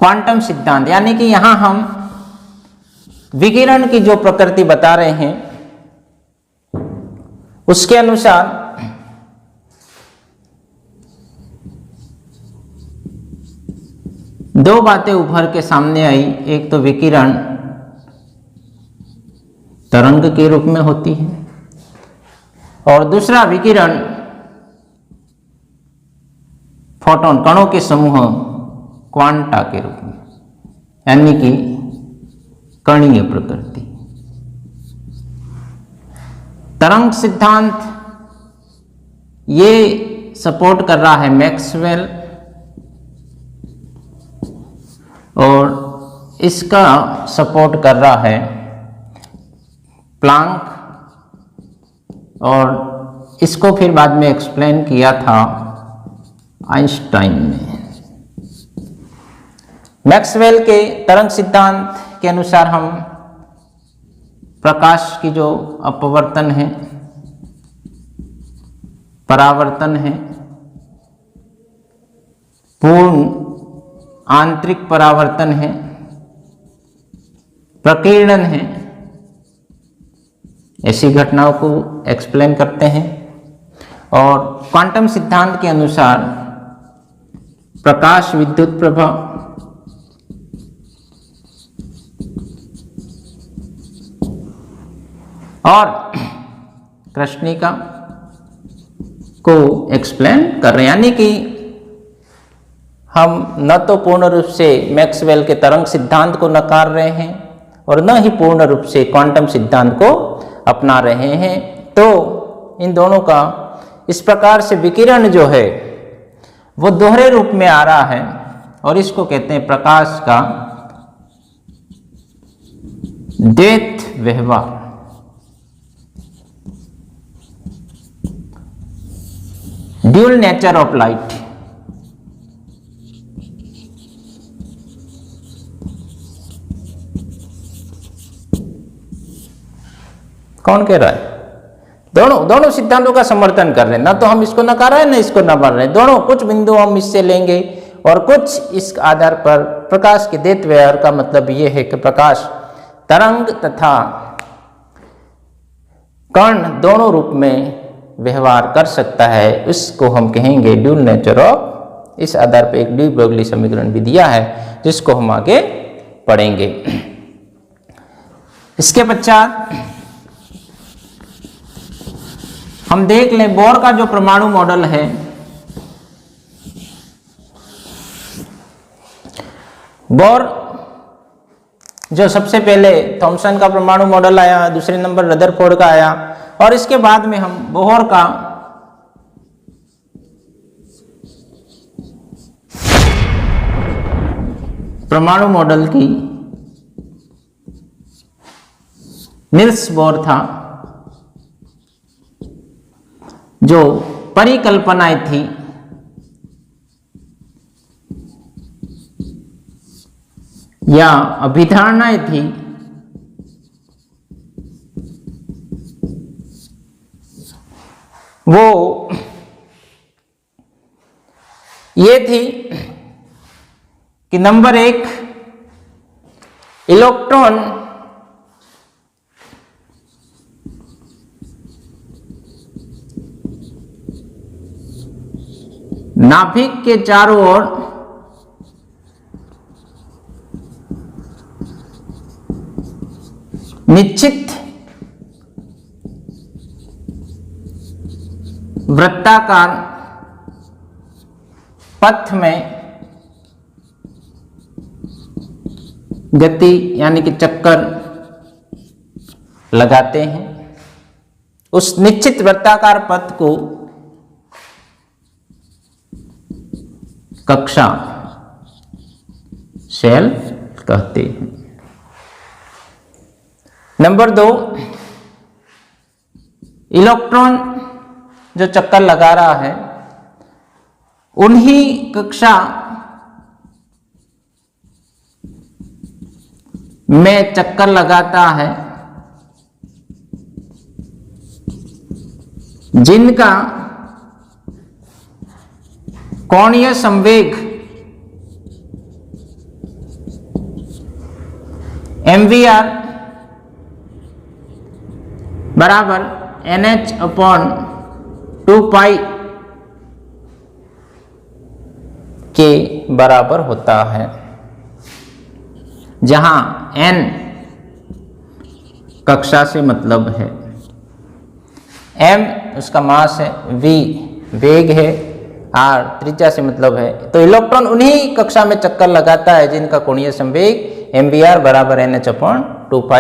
Quantum सिद्धांत, यानी कि यहां हम विकिरण की जो प्रकृति बता रहे हैं उसके अनुसार दो बातें उभर के सामने आई। एक तो विकिरण तरंग के रूप में होती है और दूसरा विकिरण फोटोन कणों के समूह क्वांटा के रूप में, यानी कि कणीय प्रकृति। तरंग सिद्धांत ये सपोर्ट कर रहा है मैक्सवेल और इसका सपोर्ट कर रहा है प्लांक, और इसको फिर बाद में एक्सप्लेन किया था आइंस्टाइन ने। मैक्सवेल के तरंग सिद्धांत के अनुसार हम प्रकाश की जो अपवर्तन है, परावर्तन है, पूर्ण आंतरिक परावर्तन है, प्रकीर्णन है, ऐसी घटनाओं को एक्सप्लेन करते हैं। और क्वांटम सिद्धांत के अनुसार प्रकाश विद्युत प्रभाव, और कृष्णिका को एक्सप्लेन कर रहे हैं, यानी कि हम न तो पूर्ण रूप से मैक्सवेल के तरंग सिद्धांत को नकार रहे हैं और न ही पूर्ण रूप से क्वांटम सिद्धांत को अपना रहे हैं। तो इन दोनों का इस प्रकार से विकिरण जो है वो दोहरे रूप में आ रहा है और इसको कहते हैं प्रकाश का द्वैत व्यवहार। Dual nature of light. कौन कह रहा है? दोनों सिद्धांतों का समर्थन कर रहे हैं, ना तो हम इसको नकार रहे हैं ना इसको नकार रहे हैं। दोनों कुछ बिंदु हम इससे लेंगे और कुछ इस आधार पर प्रकाश के द्वैत व्यवहार का मतलब यह है कि प्रकाश तरंग तथा कण दोनों रूप में व्यवहार कर सकता है। इसको हम कहेंगे ड्यूल नेचर ऑफ। इस आधार पर एक डी ब्रोगली समीकरण भी दिया है जिसको हम आगे पढ़ेंगे। इसके पश्चात हम देख लें बोर का जो परमाणु मॉडल है। बोर जो सबसे पहले थॉमसन का परमाणु मॉडल आया, दूसरे नंबर रदरफोर्ड का आया, और इसके बाद में हम बोहर का परमाणु मॉडल की निल्स बोर था जो परिकल्पनाएं थी या अभिधारणाएं थी वो ये थी कि नंबर एक, इलेक्ट्रॉन नाभिक के चारों ओर निश्चित वृत्ताकार पथ में गति यानी कि चक्कर लगाते हैं। उस निश्चित वृत्ताकार पथ को कक्षा शेल कहते हैं। नंबर दो, इलेक्ट्रॉन जो चक्कर लगा रहा है उन्हीं कक्षा में चक्कर लगाता है जिनका कोणीय संवेग MVR बराबर NH/2π के बराबर होता है, जहां N कक्षा से मतलब है, M उसका मास है, V वेग है, R त्रिज्या से मतलब है। तो इलेक्ट्रॉन उन्हीं कक्षा में चक्कर लगाता है जिनका कोणीय संवेग MVR बराबर NH/2π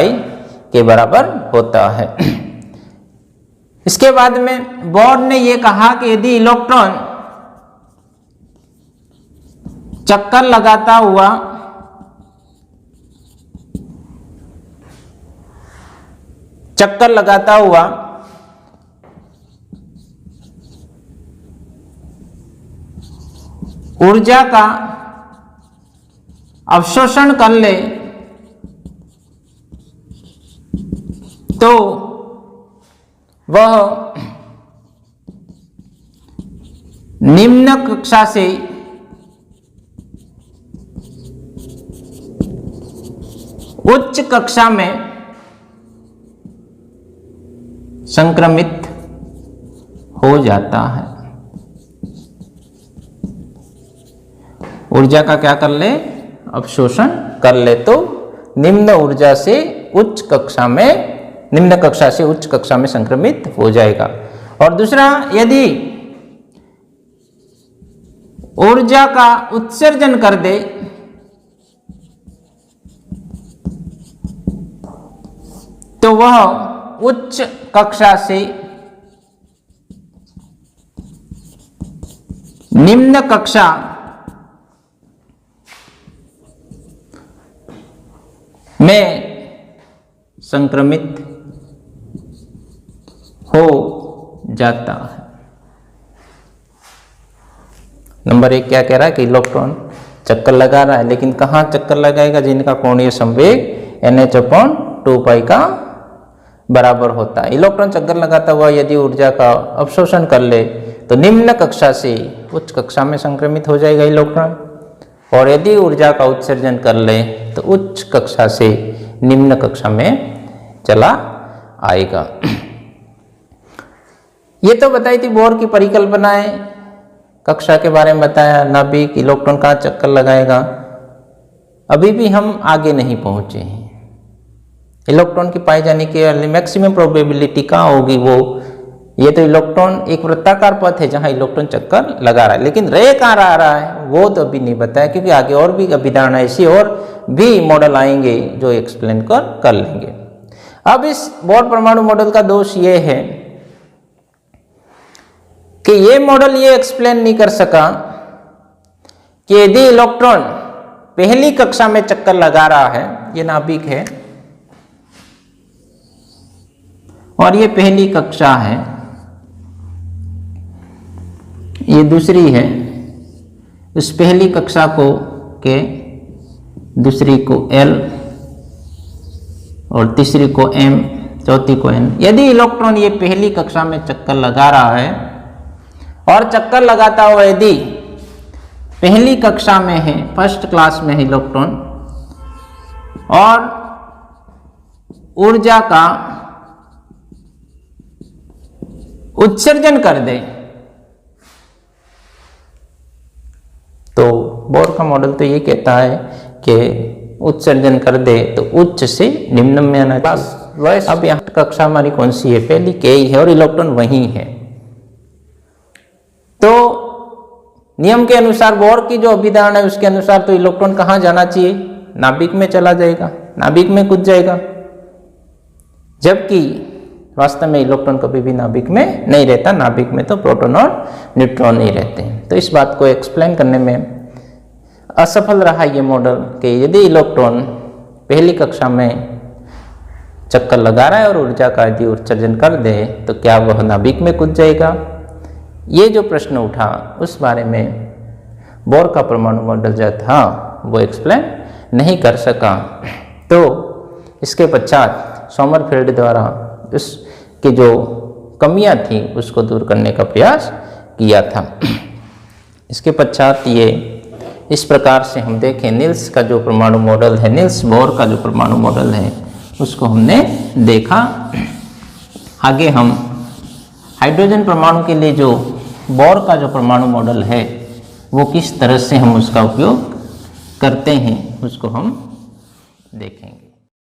के बराबर होता है। इसके बाद में बोर ने यह कहा कि यदि इलेक्ट्रॉन चक्कर लगाता हुआ ऊर्जा का अवशोषण कर ले तो वह निम्न कक्षा से उच्च कक्षा में संक्रमित हो जाता है। ऊर्जा का क्या कर ले? अवशोषण कर ले, तो निम्न ऊर्जा से उच्च कक्षा में, निम्न कक्षा से उच्च कक्षा में संक्रमित हो जाएगा। और दूसरा, यदि ऊर्जा का उत्सर्जन कर दे तो वह उच्च कक्षा से निम्न कक्षा में संक्रमित हो जाता है। नंबर 1 क्या कह रहा है कि इलेक्ट्रॉन चक्कर लगा रहा है, लेकिन कहाँ चक्कर लगाएगा? जिनका कोणीय संवेग NH/2π का बराबर होता है। इलेक्ट्रॉन चक्कर लगाता हुआ यदि ऊर्जा का अवशोषण कर ले तो निम्न कक्षा से उच्च कक्षा में संक्रमित हो जाएगा इलेक्ट्रॉन, और यदि ऊर्जा का उत्सर्जन कर ले तो उच्च कक्षा से निम्न कक्षा में चला आएगा। ये तो बताई थी बोर की परिकल्पनाएं, कक्षा के बारे में बताया, नाभिक, इलेक्ट्रॉन कहाँ चक्कर लगाएगा। अभी भी हम आगे नहीं पहुंचे हैं। इलेक्ट्रॉन की पाए जाने की मैक्सिमम प्रोबेबिलिटी कहाँ होगी? वो ये तो इलेक्ट्रॉन एक वृत्ताकार पथ है जहां इलेक्ट्रॉन चक्कर लगा रहा है, लेकिन रे कहाँ आ रहा है वो तो अभी नहीं बताया, क्योंकि आगे और भी अभिधारणा ऐसी और भी मॉडल आएंगे जो एक्सप्लेन कर लेंगे। अब इस बोर परमाणु मॉडल का दोष ये है कि ये मॉडल ये एक्सप्लेन नहीं कर सका कि यदि इलेक्ट्रॉन पहली कक्षा में चक्कर लगा रहा है, ये नाभिक है और ये पहली कक्षा है, ये दूसरी है, उस पहली कक्षा को के दूसरी को L और तीसरी को M, चौथी को N। यदि इलेक्ट्रॉन ये पहली कक्षा में चक्कर लगा रहा है और चक्कर लगाता हुआ यदि पहली कक्षा में है, फर्स्ट क्लास में है इलेक्ट्रॉन, और ऊर्जा का उत्सर्जन कर दे तो बोर का मॉडल तो ये कहता है कि उत्सर्जन कर दे तो उच्च से निम्न में आना चाहिए। अब यहाँ कक्षा हमारी कौन सी है? पहली के ही है और इलेक्ट्रॉन वहीं है। तो नियम के अनुसार, बोर की जो अभिधारणा है उसके अनुसार तो इलेक्ट्रॉन कहाँ जाना चाहिए? नाभिक में चला जाएगा, नाभिक में कूद जाएगा, जबकि वास्तव में इलेक्ट्रॉन कभी भी नाभिक में नहीं रहता। नाभिक में तो प्रोटॉन और न्यूट्रॉन ही रहते हैं। तो इस बात को एक्सप्लेन करने में असफल रहा ये मॉडल कि यदि इलेक्ट्रॉन पहली कक्षा में चक्कर लगा रहा है और ऊर्जा का यदि उत्सर्जन कर दे तो क्या वह नाभिक में कूद जाएगा? ये जो प्रश्न उठा उस बारे में बोर का परमाणु मॉडल जो था वो एक्सप्लेन नहीं कर सका। तो इसके पश्चात सोमरफेल्ड द्वारा उसकी जो कमियां थी उसको दूर करने का प्रयास किया था। इसके पश्चात ये इस प्रकार से हम देखें निल्स का जो परमाणु मॉडल है, निल्स बोर का जो परमाणु मॉडल है उसको हमने देखा। आगे हम हाइड्रोजन परमाणु के लिए जो बोर का जो परमाणु मॉडल है वो किस तरह से हम उसका उपयोग करते हैं उसको हम देखेंगे।